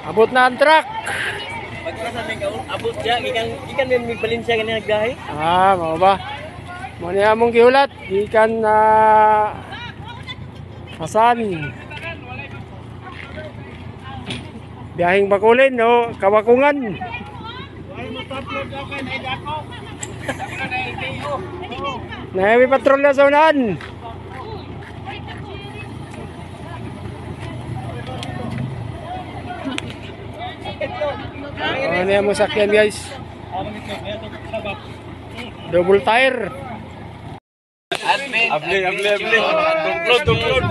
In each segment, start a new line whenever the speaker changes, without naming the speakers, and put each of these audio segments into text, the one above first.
Abot na ang truck.
Abot siya, ikan din may Valencia ganyan nagdahi.
Mao ba? Mo niya mong giulat, gikan na Hasan. Biyahing Bakulin no, Kawakungan. May patrol na sa unahan. Ano yan mo sakyan guys? Double tire.
Abli. Tumplod.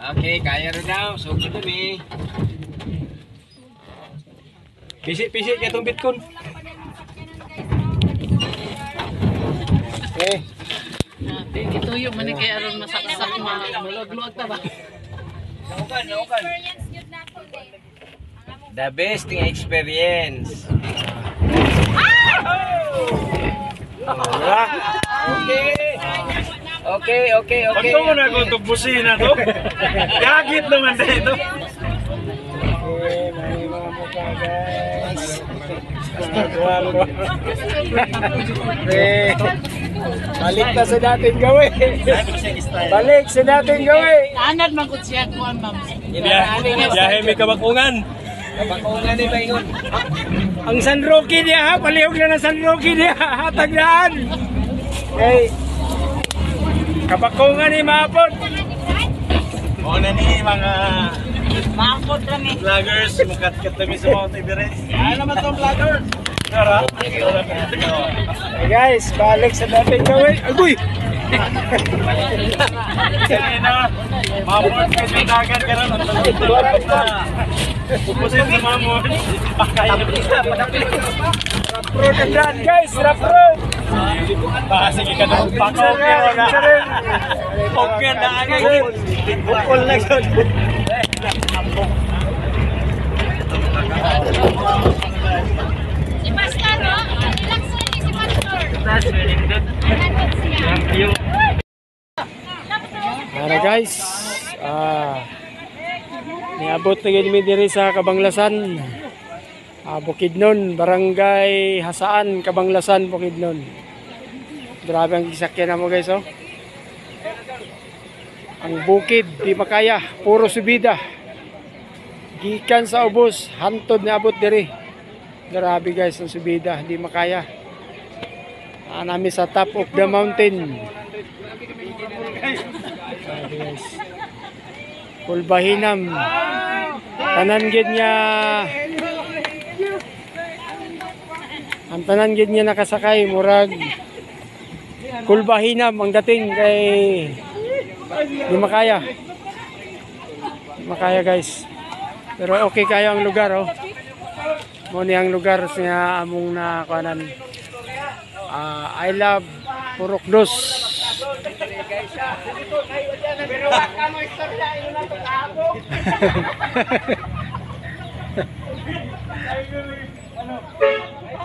Okay, kaya rin daw. Sugod dun eh. Pisik kaya itong bitkon. Okay.
Ituyo man ni kay aron masaksak malugluag ta ba?
Naukan. The best experience. Okay.
Pagto mo na kung tubusin na to. Gagit naman dito.
May mga mukha guys. Balik na sa dating gawin. Balik sa dating gawin.
Anad man gud siya kuan ma'am.
Biyahe may Kabakungan.
Kabakungan ni Baingon.
Ang San Roque niya ha, palihog na ng San Roque niya, hatagdaan. Okay. Kabakungan ni Mapot.
O na ni mga
Mangkot kami.
vloggers, makat-kat kami sa Mount Everest. Ano naman itong vloggers? Tara.
Hey guys, balik sa dating gawin. Agoy!
Kaya na, mamon ka sa dagat ka na. Pupusin sa mamon.
Rap road ang daan guys, rap road!
Sige ka na. Pakokyo na. Okay na agad. Bukol na yun.
Si Pastor, no? Relax na si Pastor.
That's really good. Thank you.
Para guys, niabot na gini diri sa Kabanglasan. Bukidnon, Barangay Hasaan, Kabanglasan, Bukidnon. Grabe ang gisakyan mo guys, oh. Ang bukid, di makaya, puro subida. Gikan sa ubos, hantod na abot diri. Grabe guys, ang subida, di makaya. Nami sa top of the mountain. Grabe guys. Pulbahinam. Tanan gid niya. Ang tanan gid niya nakasakay, murag Kulbahinam ang dating kay di makaya. Di makaya guys. Pero okay kayo ang lugar, oh. Mo ni ang lugar siya among na kanan. I love Purokdos.
Pero wala mo istorya, ino na to kapo.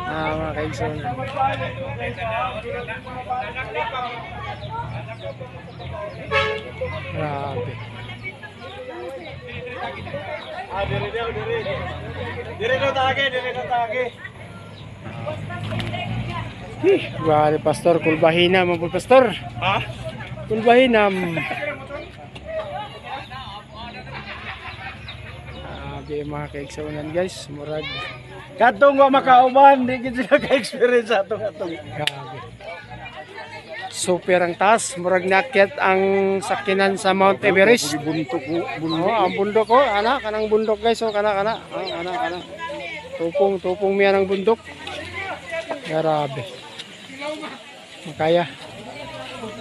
Mga kaigsoon. Grabe.
Dire no tage.
Grabe pastor, kulbahinam ang pastor.
Ha?
Kulbahinam. Grabe mga kaigsuonan guys, murag.
Katong wa makauban, di gid sila ka-experience atong.
Grabe. Super ang taas, murag nakyat ang sakinan sa Mount Everest.
Buntok
Ang bundok ko, kanang bundok guys, oh, kana. Kana. Tupong miya ng bundok. Grabe. Makaya.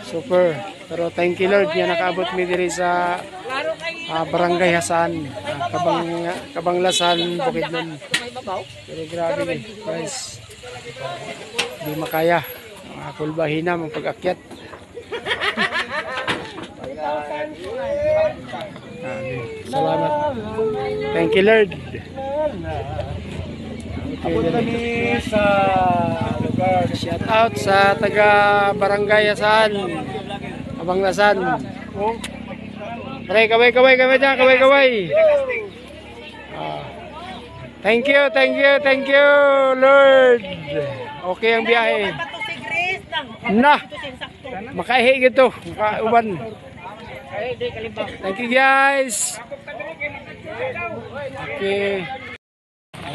Super. Pero thank you Lord, niya nakaabot mi diri sa Barangay Hasan, Kabanglasan, Bukidnon. Pero grabe guys. Di makaya. Kulbahinam ang pag-akyat. Salamat. Thank you Lord.
Abot kami sa lugar.
Shout out sa taga Barangay Hasan, Kabanglasan. Pre, kaway dyan, kaway. Ah. Thank you, Lord. Okay ang biyahe. Na, makaihi gitu, makauban. Thank you guys. Okay.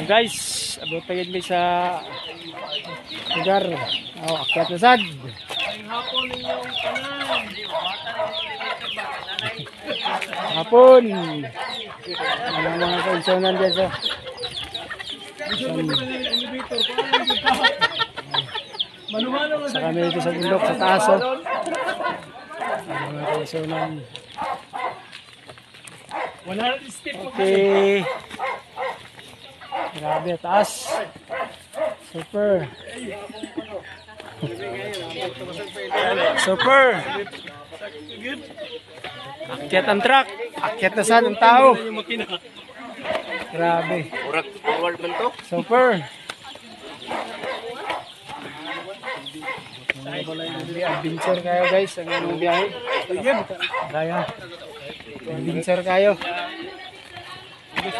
Guys, abot pa yun sa lugar. Akyat na sad. Hapon. Mga pensionan dyan sa sa kami dito sa bundok, sa taas. Mga pensionan. Okay. Grabe, taas. Super. Super. Akyat ang truck. Akyat na saan ang tao. Grabe. Super. Adventure kayo guys. Ang inyong biyahe. Kaya. Adventure kayo. Mga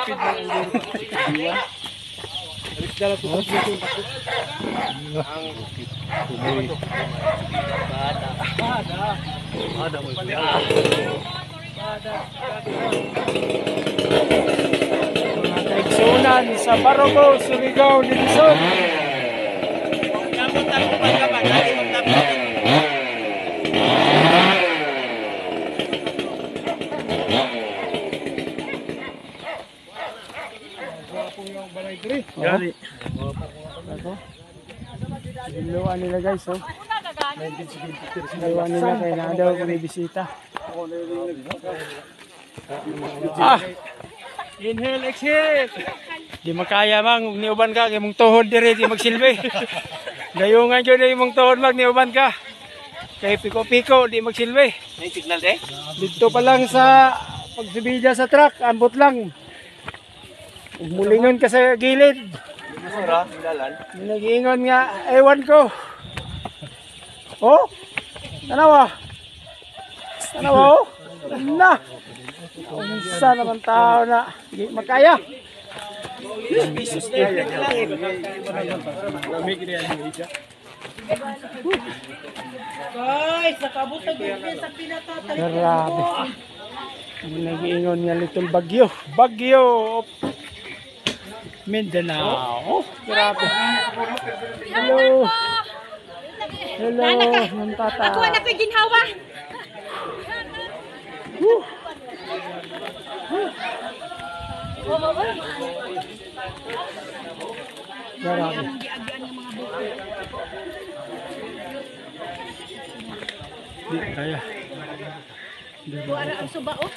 kaigsunan sa Barogo, Surigao, Luzon. Yari. Siluan nila guys, oh. Siluan nila kaya na daw may bisita. Inhale, exhale. Di makaya mang niuban ka kay mong tuhod dire di magsilbi. Gayungan jud di mong tuhod mag niuban ka. Kay piko-piko di magsilbi.
May signal eh?
Dito pa lang sa pagsibilya sa truck, ambot lang. Mulingon ka sa gilid.
Masura, dalan.
Nag-iingon nga, ewan ko. Oh, tanawa. Oh. Na. Isa naman tao na. Hindi makaya.
Guys, nakabot na gilid sa pinatata.
Grabe. Nag-iingon nga little bagyo. Bagyo. Mindanao. Grabe. Hello. Hello, Mantata.
Ako na ko'y ginhawa.
Grabe. Di kaya.
Buara ang suba oh.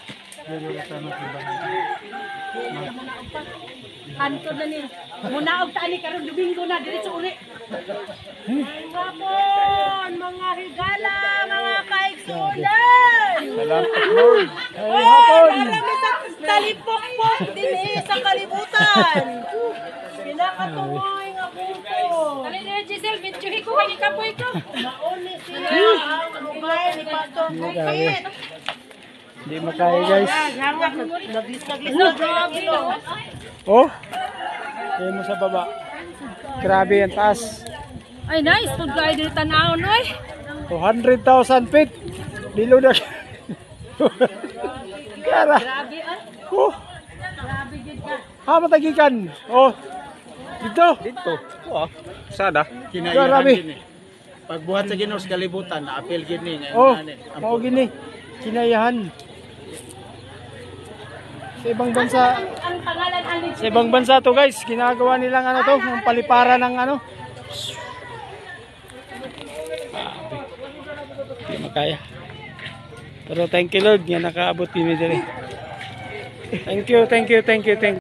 Kanto na ni. Munaog ta ni karon Domingo na diretso uli. Hapon, mga higala, mga kaigsunan.
Salamat Lord. Ay hapon.
Marami sa talipok-pok din sa kalibutan. Pinakatumoy nga buko. Dali na Giselle, medyo ko kay kapoy ko. Mauni siya ang lugar ni Pastor Bukit.
Hindi makaya guys.
Grabe.
Oh. Kaya mo sa baba. Grabe ang taas.
Ay nice, food guide dito tanawon oy.
200,000 feet. Dilo na. Kara.
Grabe ah.
Oh.
Grabe gid ka.
Ha matagikan. Oh. Dito.
Dito. Oo. Sada.
Grabe.
Pagbuhat sa Ginoo sa kalibutan, na-appeal gini
Oh.
ngayon.
Mao gini. Kinayahan. Sa ibang bansa,
Ang pangalan ang
sa ibang bansa to guys, ginagawa nilang ano to, ng paliparan ng ano. Hindi makaya. Pero thank you Lord, nga nakaabot kami diri. Thank you.